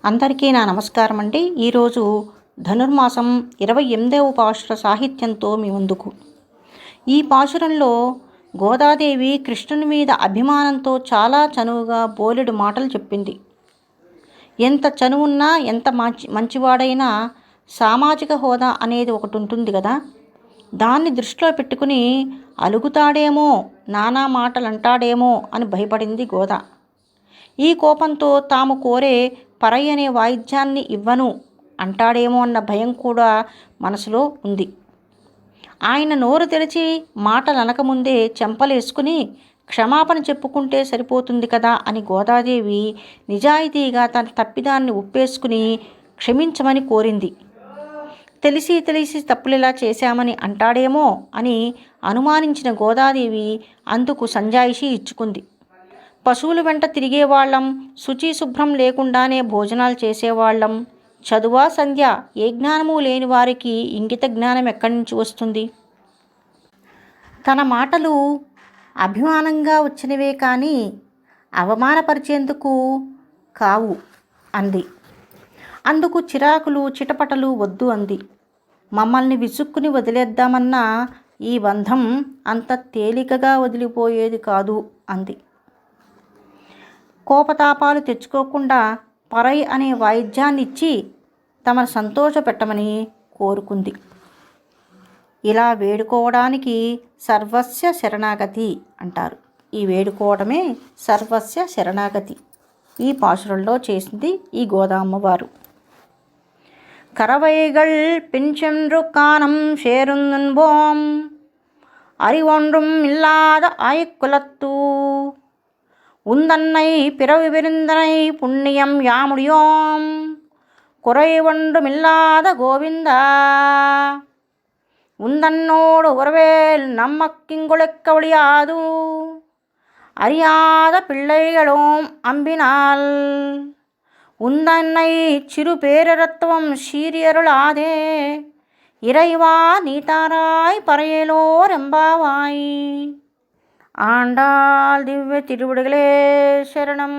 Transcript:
అందరికీ నా నమస్కారం అండి. ఈరోజు ధనుర్మాసం 28వ పాశుర సాహిత్యంతో మీ ముందుకు. ఈ పాశురంలో గోదాదేవి కృష్ణుని మీద అభిమానంతో చాలా చనువుగా బోలెడు మాటలు చెప్పింది. ఎంత చనువున్నా, ఎంత మంచివాడైనా సామాజిక హోదా అనేది ఒకటి ఉంటుంది కదా. దాన్ని దృష్టిలో పెట్టుకుని అలుగుతాడేమో, నానా మాటలు అంటాడేమో అని భయపడింది గోదా. ఈ కోపంతో తాము కోరే పరై అనే వాయిద్యాన్ని ఇవ్వను అంటాడేమో అన్న భయం కూడా మనసులో ఉంది. ఆయన నోరు తెరిచి మాటలు అనకముందే చెంపలేసుకుని క్షమాపణ చెప్పుకుంటే సరిపోతుంది కదా అని గోదాదేవి నిజాయితీగా తన తప్పిదాన్ని ఒప్పేసుకుని క్షమించమని కోరింది. తెలిసి తప్పులిలా చేశామని అంటాడేమో అని అనుమానించిన గోదాదేవి అందుకు సంజాయిషీ ఇచ్చుకుంది. పశువుల వెంట తిరిగేవాళ్ళం, శుచి శుభ్రం లేకుండానే భోజనాలు చేసేవాళ్ళం, చదువా సంధ్య ఏ జ్ఞానము లేని వారికి ఇంగిత జ్ఞానం ఎక్కడి నుంచి వస్తుంది? తన మాటలు అభిమానంగా వచ్చినవే కానీ అవమానపరిచేందుకు కావు అంది. అందుకు చిరాకులు చిటపటలు వద్దు అంది. మమ్మల్ని విసుక్కుని వదిలేద్దామన్నా ఈ బంధం అంత తేలికగా వదిలిపోయేది కాదు అంది. కోపతాపాలు తెచ్చుకోకుండా పరై అనే వాయిద్యాన్ని ఇచ్చి తమను సంతోషపెట్టమని కోరుకుంది. ఇలా వేడుకోవడానికి సర్వస్య శరణాగతి అంటారు. ఈ వేడుకోవడమే సర్వస్య శరణాగతి. ఈ పాశురంలో చేసింది ఈ గోదామ్మవారు. கறவைகள் பின்சென்று காணம் சேருந்துன்போம் அறிவொன்றும் இல்லாத ஆய்க்குலத்தூ உந்தன்னை பிறவி விருந்தனை புண்ணியம் யாமுடியோம் குறைவொன்றுமில்லாத கோவிந்தா உந்தன்னோடு உறவேல் நம்மக்கிங்குழைக்க ஒழியாது அறியாத பிள்ளைகளோம் அம்பினால் உந்தன்னை சிறு பேரரத்துவம் சீரியருளாதே இறைவா நீதாராய் பறையலோர் எம்பாவாய். ஆண்டாள் திவ்ய திருவடிகளே சரணம்.